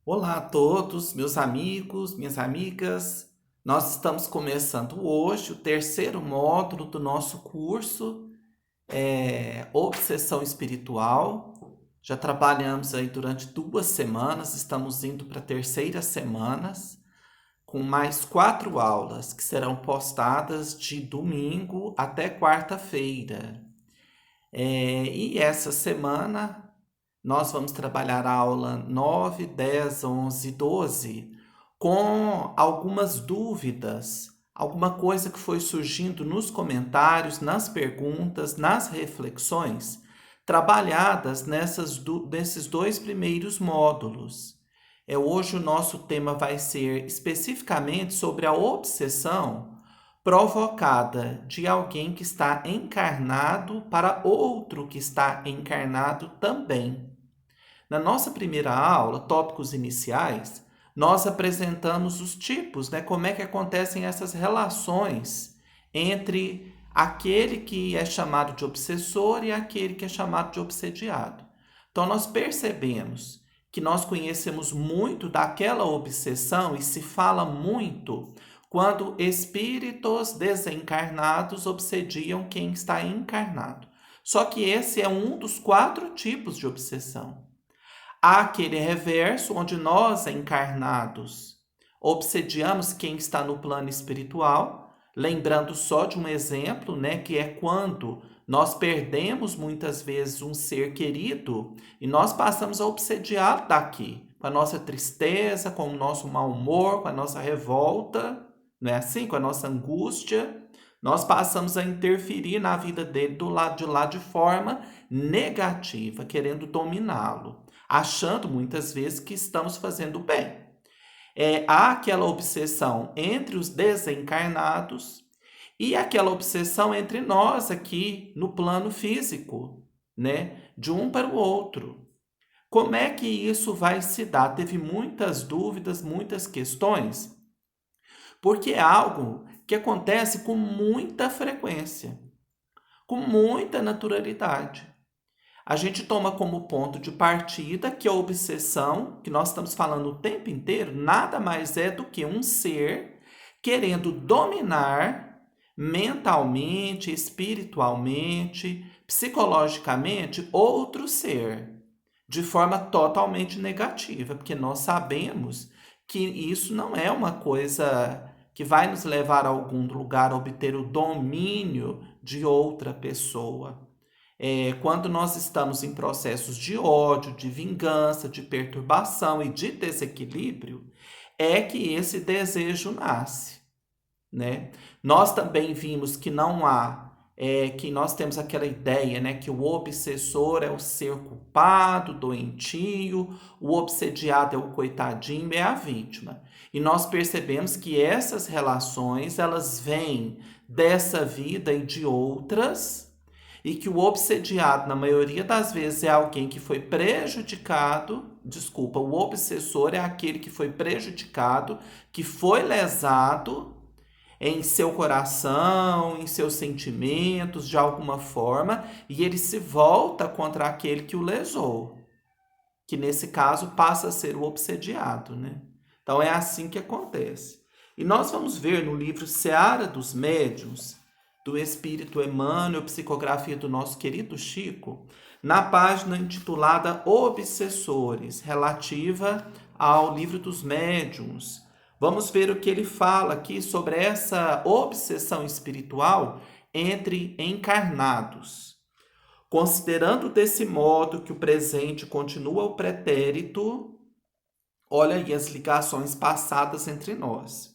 Olá a todos, meus amigos, minhas amigas. Nós estamos começando hoje o terceiro módulo do nosso curso, Obsessão Espiritual. Já trabalhamos aí durante 2 semanas, estamos indo para a terceira semana, com mais 4 aulas que serão postadas de domingo até quarta-feira. E essa semana nós vamos trabalhar a aula 9, 10, 11 e 12 com algumas dúvidas, alguma coisa que foi surgindo nos comentários, nas perguntas, nas reflexões, trabalhadas nesses 2 primeiros módulos. Hoje o nosso tema vai ser especificamente sobre a obsessão provocada de alguém que está encarnado para outro que está encarnado também. Na nossa primeira aula, tópicos iniciais, nós apresentamos os tipos, né? Como é que acontecem essas relações entre aquele que é chamado de obsessor e aquele que é chamado de obsediado. Então, nós percebemos que nós conhecemos muito daquela obsessão e se fala muito quando espíritos desencarnados obsediam quem está encarnado. Só que esse é um dos 4 tipos de obsessão. Há aquele reverso, onde nós, encarnados, obsediamos quem está no plano espiritual, lembrando só de um exemplo, né, que é quando nós perdemos muitas vezes um ser querido e nós passamos a obsediá-lo daqui, com a nossa tristeza, com o nosso mau humor, com a nossa revolta, não é assim? Com a nossa angústia, nós passamos a interferir na vida dele do lado de lá de forma negativa, querendo dominá-lo, achando muitas vezes que estamos fazendo bem. Há aquela obsessão entre os desencarnados e aquela obsessão entre nós aqui no plano físico, né? De um para o outro. Como é que isso vai se dar? Teve muitas dúvidas, muitas questões, porque é algo que acontece com muita frequência, com muita naturalidade. A gente toma como ponto de partida que a obsessão, que nós estamos falando o tempo inteiro, nada mais é do que um ser querendo dominar mentalmente, espiritualmente, psicologicamente outro ser, de forma totalmente negativa, porque nós sabemos que isso não é uma coisa que vai nos levar a algum lugar a obter o domínio de outra pessoa. Quando nós estamos em processos de ódio, de vingança, de perturbação e de desequilíbrio, é que esse desejo nasce, né? Nós também vimos que não há, que nós temos aquela ideia, né, que o obsessor é o ser culpado, doentio, o obsediado é o coitadinho, é a vítima. E nós percebemos que essas relações, elas vêm dessa vida e de outras, e que o obsediado, na maioria das vezes, é alguém que foi prejudicado. Desculpa, o obsessor é aquele que foi prejudicado, que foi lesado em seu coração, em seus sentimentos, de alguma forma, e ele se volta contra aquele que o lesou, que nesse caso passa a ser o obsediado, né? Então é assim que acontece. E nós vamos ver no livro Seara dos Médiuns, do Espírito Emmanuel, psicografia do nosso querido Chico, na página intitulada Obsessores, relativa ao livro dos médiuns. Vamos ver o que ele fala aqui sobre essa obsessão espiritual entre encarnados. Considerando desse modo que o presente continua o pretérito, olha aí as ligações passadas entre nós.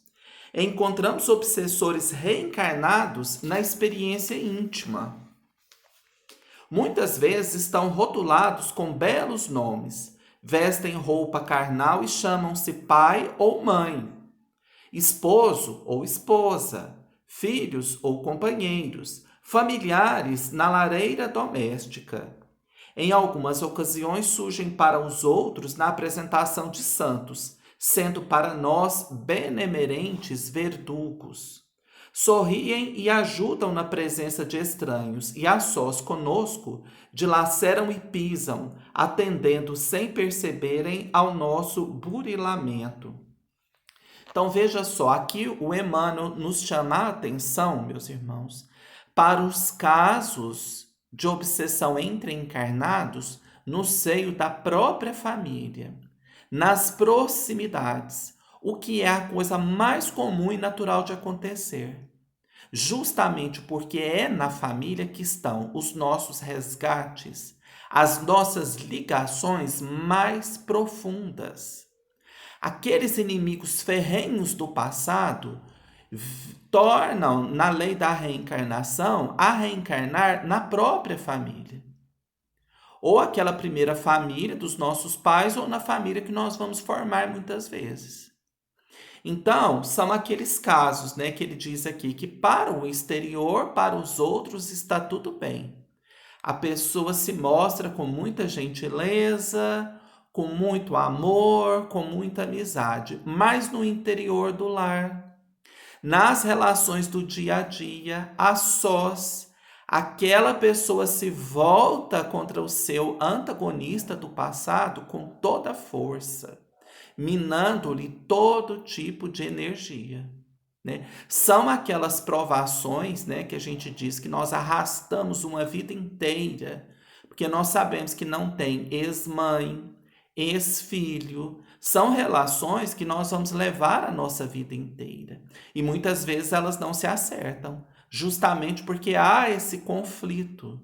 Encontramos obsessores reencarnados na experiência íntima. Muitas vezes estão rotulados com belos nomes, vestem roupa carnal e chamam-se pai ou mãe, esposo ou esposa, filhos ou companheiros, familiares na lareira doméstica. Em algumas ocasiões surgem para os outros na apresentação de santos, sendo para nós benemerentes verdugos. Sorriem e ajudam na presença de estranhos, e a sós conosco dilaceram e pisam, atendendo sem perceberem ao nosso burilamento. Então veja só, aqui o Emmanuel nos chama a atenção, meus irmãos, para os casos de obsessão entre encarnados no seio da própria família, nas proximidades, o que é a coisa mais comum e natural de acontecer. Justamente porque é na família que estão os nossos resgates, as nossas ligações mais profundas. Aqueles inimigos ferrenhos do passado tornam, na lei da reencarnação, a reencarnar na própria família. Ou aquela primeira família dos nossos pais, ou na família que nós vamos formar muitas vezes. Então, são aqueles casos, né, que ele diz aqui, que para o exterior, para os outros, está tudo bem. A pessoa se mostra com muita gentileza, com muito amor, com muita amizade, mas no interior do lar, nas relações do dia a dia, a sós, aquela pessoa se volta contra o seu antagonista do passado com toda a força, minando-lhe todo tipo de energia. Né? São aquelas provações, né, que a gente diz que nós arrastamos uma vida inteira, porque nós sabemos que não tem ex-mãe, ex-filho, são relações que nós vamos levar a nossa vida inteira. E muitas vezes elas não se acertam, justamente porque há esse conflito.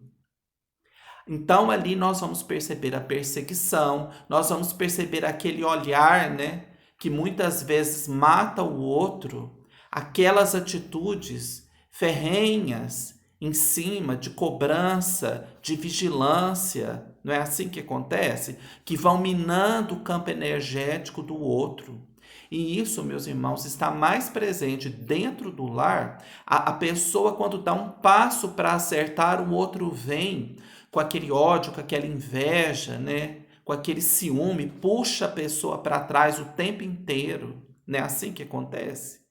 Então ali nós vamos perceber a perseguição, nós vamos perceber aquele olhar, né, que muitas vezes mata o outro, aquelas atitudes ferrenhas em cima de cobrança, de vigilância, não é assim que acontece? Que vão minando o campo energético do outro. E isso, meus irmãos, está mais presente dentro do lar. A pessoa, quando dá um passo para acertar, o outro vem com aquele ódio, com aquela inveja, né? Com aquele ciúme, puxa a pessoa para trás o tempo inteiro. Não é assim que acontece?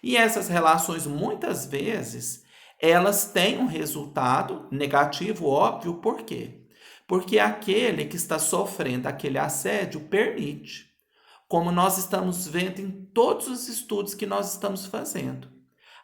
E essas relações, muitas vezes, elas têm um resultado negativo, óbvio, por quê? Porque aquele que está sofrendo aquele assédio permite, como nós estamos vendo em todos os estudos que nós estamos fazendo.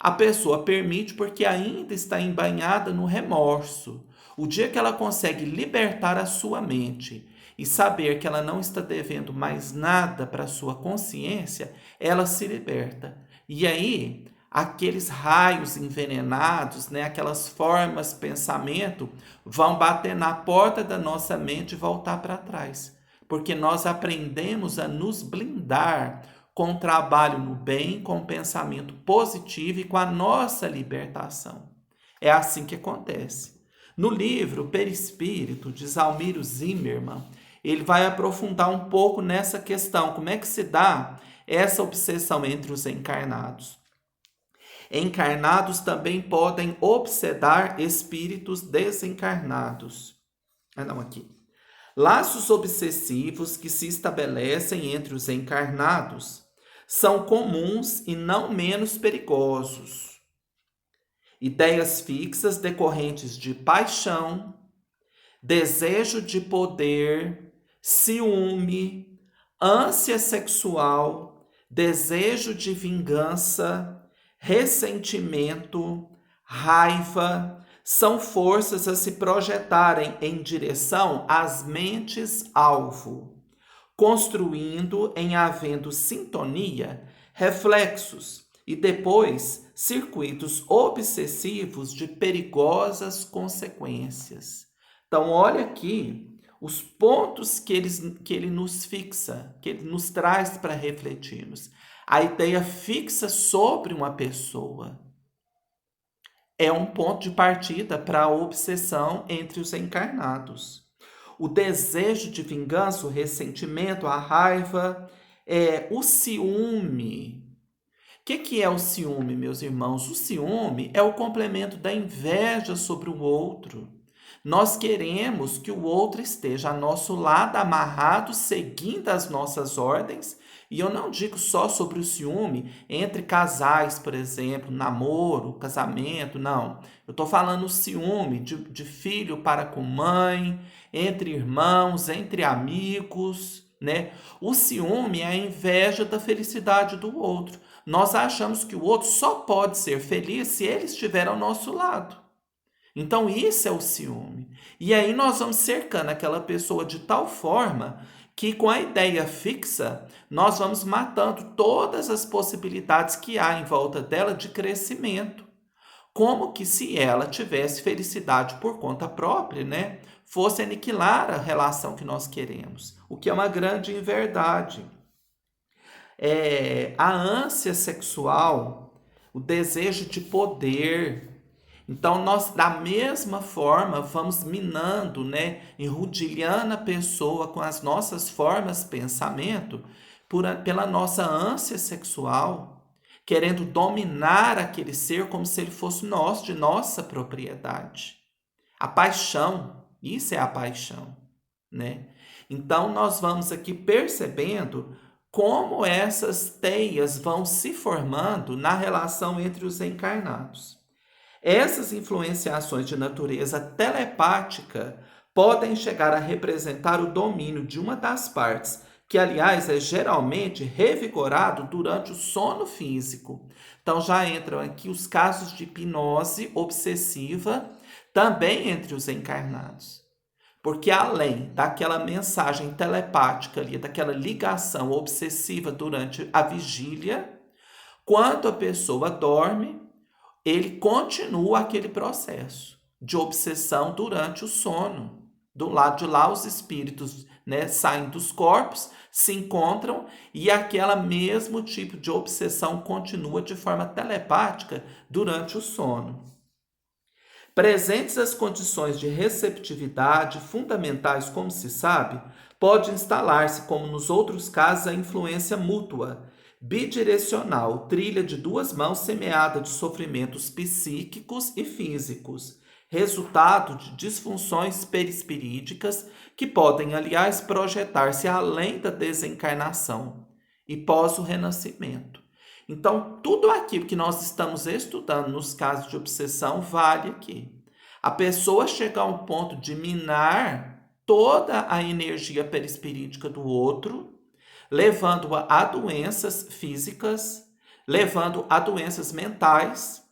A pessoa permite porque ainda está embanhada no remorso. O dia que ela consegue libertar a sua mente e saber que ela não está devendo mais nada para a sua consciência, ela se liberta. E aí, aqueles raios envenenados, né, aquelas formas de pensamento, vão bater na porta da nossa mente e voltar para trás. Porque nós aprendemos a nos blindar com o trabalho no bem, com o pensamento positivo e com a nossa libertação. É assim que acontece. No livro Perispírito, de Zalmiro Zimmermann, ele vai aprofundar um pouco nessa questão, como é que se dá essa obsessão entre os encarnados. Encarnados também podem obsedar espíritos desencarnados. Aqui. Laços obsessivos que se estabelecem entre os encarnados são comuns e não menos perigosos. Ideias fixas decorrentes de paixão, desejo de poder, ciúme, ânsia sexual, desejo de vingança, ressentimento, raiva, são forças a se projetarem em direção às mentes-alvo, construindo, em havendo sintonia, reflexos e depois circuitos obsessivos de perigosas consequências. Então, olha aqui os pontos que ele nos fixa, que ele nos traz para refletirmos. A ideia fixa sobre uma pessoa é um ponto de partida para a obsessão entre os encarnados. O desejo de vingança, o ressentimento, a raiva, o ciúme. O que é o ciúme, meus irmãos? O ciúme é o complemento da inveja sobre o outro, Nós queremos que o outro esteja ao nosso lado, amarrado, seguindo as nossas ordens. E eu não digo só sobre o ciúme entre casais, por exemplo, namoro, casamento, não. Eu estou falando ciúme de filho para com mãe, entre irmãos, entre amigos, né? O ciúme é a inveja da felicidade do outro. Nós achamos que o outro só pode ser feliz se ele estiver ao nosso lado. Então, isso é o ciúme. E aí nós vamos cercando aquela pessoa de tal forma que, com a ideia fixa, nós vamos matando todas as possibilidades que há em volta dela de crescimento. Como que se ela tivesse felicidade por conta própria, né? Fosse aniquilar a relação que nós queremos. O que é uma grande inverdade. A ânsia sexual, o desejo de poder. Então, nós, da mesma forma, vamos minando, né, enrodilhando a pessoa com as nossas formas de pensamento, pela nossa ânsia sexual, querendo dominar aquele ser como se ele fosse nosso, de nossa propriedade. A paixão, isso é a paixão, né? Então, nós vamos aqui percebendo como essas teias vão se formando na relação entre os encarnados. Essas influenciações de natureza telepática podem chegar a representar o domínio de uma das partes, que, aliás, é geralmente revigorado durante o sono físico. Então, já entram aqui os casos de hipnose obsessiva, também entre os encarnados. Porque, além daquela mensagem telepática ali, daquela ligação obsessiva durante a vigília, quando a pessoa dorme, ele continua aquele processo de obsessão durante o sono. Do lado de lá, os espíritos, né, saem dos corpos, se encontram e aquele mesmo tipo de obsessão continua de forma telepática durante o sono. Presentes as condições de receptividade fundamentais, como se sabe, pode instalar-se, como nos outros casos, a influência mútua, bidirecional, trilha de duas mãos semeada de sofrimentos psíquicos e físicos, resultado de disfunções perispirídicas que podem, aliás, projetar-se além da desencarnação e pós o renascimento. Então, tudo aquilo que nós estamos estudando nos casos de obsessão vale aqui. A pessoa chega a um ponto de minar toda a energia perispirídica do outro, levando-a a doenças físicas, levando a doenças mentais.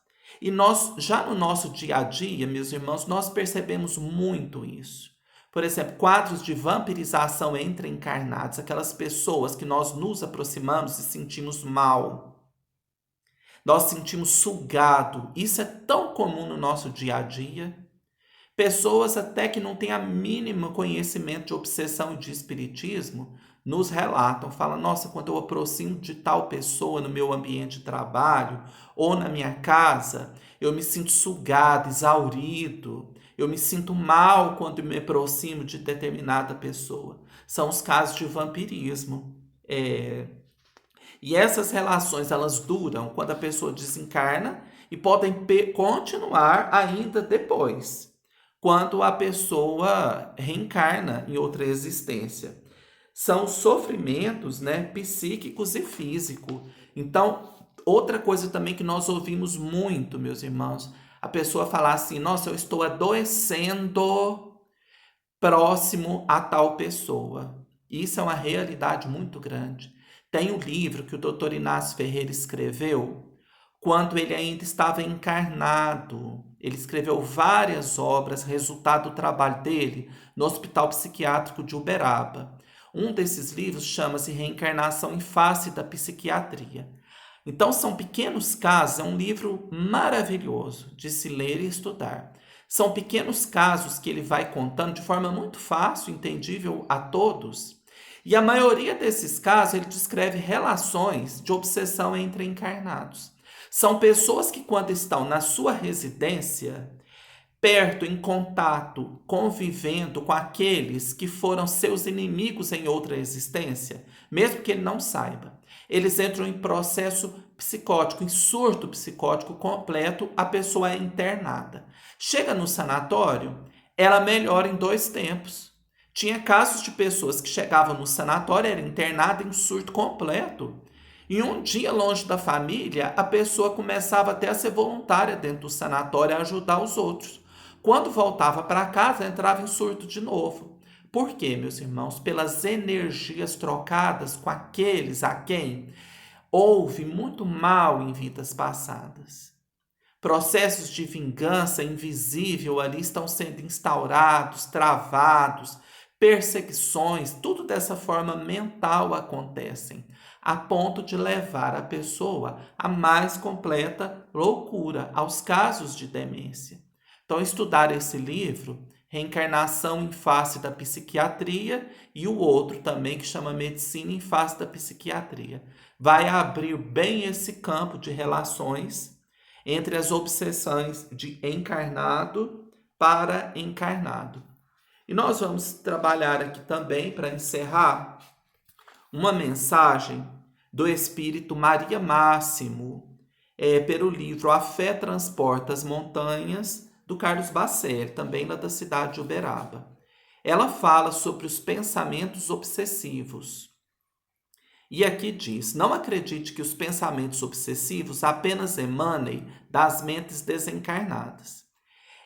E nós, já no nosso dia a dia, meus irmãos, nós percebemos muito isso. Por exemplo, quadros de vampirização entre encarnados, aquelas pessoas que nós nos aproximamos e sentimos mal. Nós sentimos sugado. Isso é tão comum no nosso dia a dia. Pessoas até que não têm a mínimo conhecimento de obsessão e de espiritismo nos relatam, falam, nossa, quando eu aproximo de tal pessoa no meu ambiente de trabalho ou na minha casa, eu me sinto sugado, exaurido, eu me sinto mal quando me aproximo de determinada pessoa. São os casos de vampirismo. E essas relações, elas duram quando a pessoa desencarna e podem continuar ainda depois, quando a pessoa reencarna em outra existência. São sofrimentos, né, psíquicos e físicos. Então, outra coisa também que nós ouvimos muito, meus irmãos, a pessoa falar assim, nossa, eu estou adoecendo próximo a tal pessoa. Isso é uma realidade muito grande. Tem um livro que o Dr. Inácio Ferreira escreveu quando ele ainda estava encarnado. Ele escreveu várias obras, resultado do trabalho dele no Hospital Psiquiátrico de Uberaba. Um desses livros chama-se Reencarnação em Face da Psiquiatria. Então, são pequenos casos, é um livro maravilhoso de se ler e estudar. São pequenos casos que ele vai contando de forma muito fácil, entendível a todos. E a maioria desses casos, ele descreve relações de obsessão entre encarnados. São pessoas que, quando estão na sua residência, perto, em contato, convivendo com aqueles que foram seus inimigos em outra existência, mesmo que ele não saiba, eles entram em processo psicótico, em surto psicótico completo, a pessoa é internada. Chega no sanatório, ela melhora em 2 tempos. Tinha casos de pessoas que chegavam no sanatório, era internada em surto completo. E um dia longe da família, a pessoa começava até a ser voluntária dentro do sanatório a ajudar os outros. Quando voltava para casa, entrava em surto de novo. Por quê, meus irmãos? Pelas energias trocadas com aqueles a quem houve muito mal em vidas passadas. Processos de vingança invisível ali estão sendo instaurados, travados, perseguições, tudo dessa forma mental acontecem, a ponto de levar a pessoa à mais completa loucura, aos casos de demência. Então, estudar esse livro, Reencarnação em Face da Psiquiatria, e o outro também que chama Medicina em Face da Psiquiatria, vai abrir bem esse campo de relações entre as obsessões de encarnado para encarnado. E nós vamos trabalhar aqui também, para encerrar, uma mensagem do Espírito Maria Máximo, pelo livro A Fé Transporta as Montanhas, do Carlos Bacelli, também lá da cidade de Uberaba. Ela fala sobre os pensamentos obsessivos. E aqui diz: não acredite que os pensamentos obsessivos apenas emanem das mentes desencarnadas.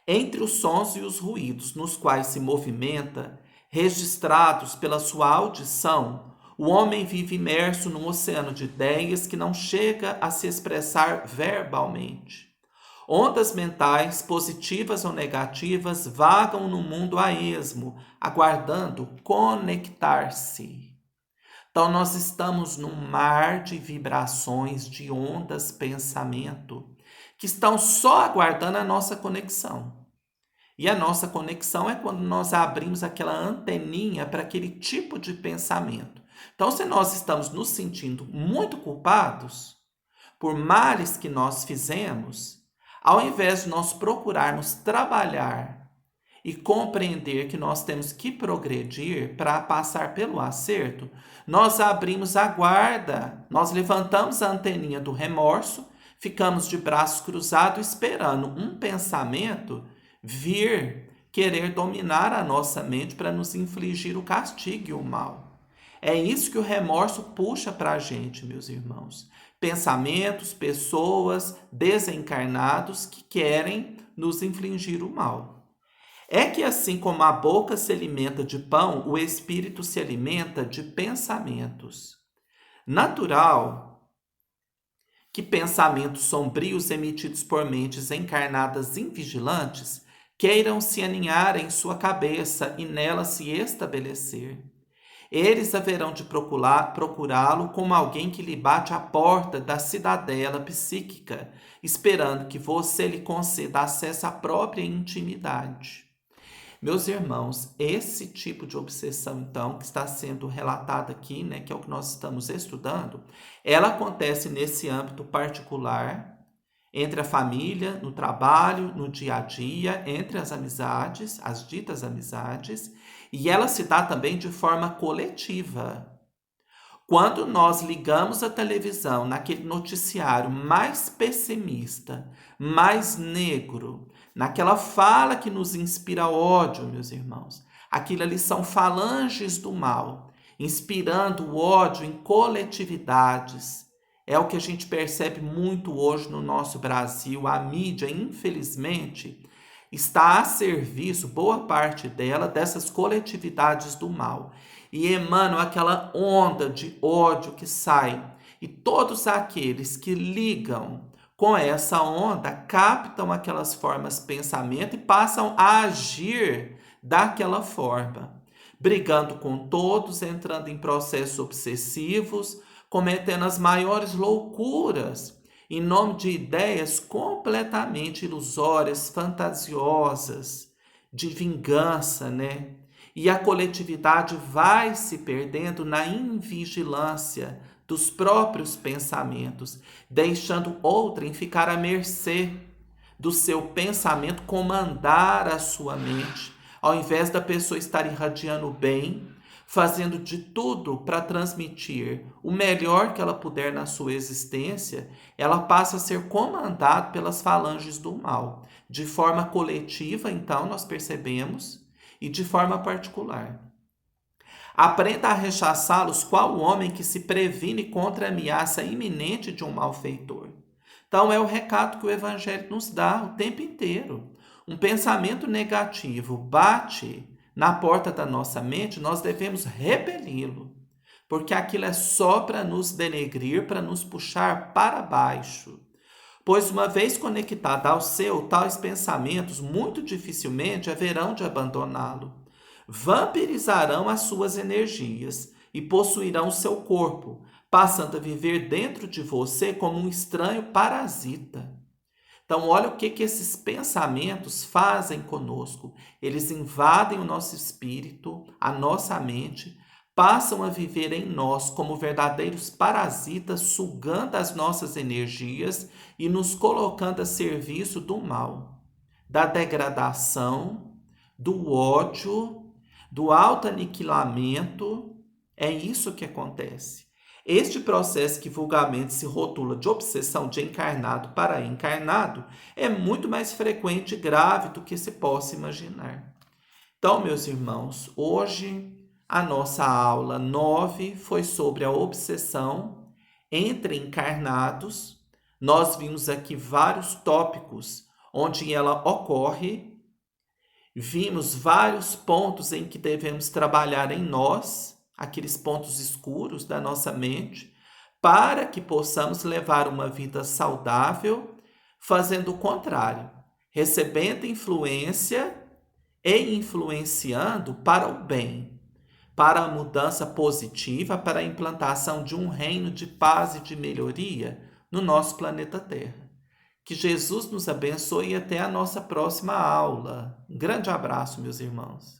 Entre os sons e os ruídos nos quais se movimenta, registrados pela sua audição, o homem vive imerso num oceano de ideias que não chega a se expressar verbalmente. Ondas mentais, positivas ou negativas, vagam no mundo a esmo, aguardando conectar-se. Então, nós estamos num mar de vibrações, de ondas, pensamento, que estão só aguardando a nossa conexão. E a nossa conexão é quando nós abrimos aquela anteninha para aquele tipo de pensamento. Então, se nós estamos nos sentindo muito culpados por males que nós fizemos, ao invés de nós procurarmos trabalhar e compreender que nós temos que progredir para passar pelo acerto, nós abrimos a guarda, nós levantamos a anteninha do remorso, ficamos de braços cruzados esperando um pensamento vir querer dominar a nossa mente para nos infligir o castigo e o mal. É isso que o remorso puxa para a gente, meus irmãos. Pensamentos, pessoas, desencarnados que querem nos infligir o mal. É que assim como a boca se alimenta de pão, o espírito se alimenta de pensamentos. Natural que pensamentos sombrios emitidos por mentes encarnadas invigilantes queiram se aninhar em sua cabeça e nela se estabelecer. Eles haverão de procurá-lo como alguém que lhe bate à porta da cidadela psíquica, esperando que você lhe conceda acesso à própria intimidade. Meus irmãos, esse tipo de obsessão, então, que está sendo relatada aqui, né, que é o que nós estamos estudando, ela acontece nesse âmbito particular, entre a família, no trabalho, no dia a dia, entre as amizades, as ditas amizades, e ela se dá também de forma coletiva. Quando nós ligamos a televisão naquele noticiário mais pessimista, mais negro, naquela fala que nos inspira ódio, meus irmãos, aquilo ali são falanges do mal, inspirando o ódio em coletividades. É o que a gente percebe muito hoje no nosso Brasil. A mídia, infelizmente, está a serviço, boa parte dela, dessas coletividades do mal. E emanam aquela onda de ódio que sai. E todos aqueles que ligam com essa onda captam aquelas formas de pensamento e passam a agir daquela forma. Brigando com todos, entrando em processos obsessivos, cometendo as maiores loucuras em nome de ideias completamente ilusórias, fantasiosas, de vingança, né? E a coletividade vai se perdendo na invigilância dos próprios pensamentos, deixando outrem ficar à mercê do seu pensamento comandar a sua mente, ao invés da pessoa estar irradiando o bem, fazendo de tudo para transmitir o melhor que ela puder na sua existência, ela passa a ser comandada pelas falanges do mal. De forma coletiva, então, nós percebemos, e de forma particular. Aprenda a rechaçá-los qual o homem que se previne contra a ameaça iminente de um malfeitor. Então, é o recado que o Evangelho nos dá o tempo inteiro. Um pensamento negativo bate na porta da nossa mente, nós devemos repeli-lo, porque aquilo é só para nos denegrir, para nos puxar para baixo. Pois, uma vez conectada ao seu, tais pensamentos muito dificilmente haverão de abandoná-lo. Vampirizarão as suas energias e possuirão seu corpo, passando a viver dentro de você como um estranho parasita. Então, olha o que esses pensamentos fazem conosco. Eles invadem o nosso espírito, a nossa mente, passam a viver em nós como verdadeiros parasitas, sugando as nossas energias e nos colocando a serviço do mal, da degradação, do ódio, do autoaniquilamento. É isso que acontece. Este processo que vulgarmente se rotula de obsessão de encarnado para encarnado é muito mais frequente e grave do que se possa imaginar. Então, meus irmãos, hoje a nossa aula 9 foi sobre a obsessão entre encarnados. Nós vimos aqui vários tópicos onde ela ocorre. Vimos vários pontos em que devemos trabalhar em nós, aqueles pontos escuros da nossa mente, para que possamos levar uma vida saudável, fazendo o contrário, recebendo influência e influenciando para o bem, para a mudança positiva, para a implantação de um reino de paz e de melhoria no nosso planeta Terra. Que Jesus nos abençoe e até a nossa próxima aula. Um grande abraço, meus irmãos.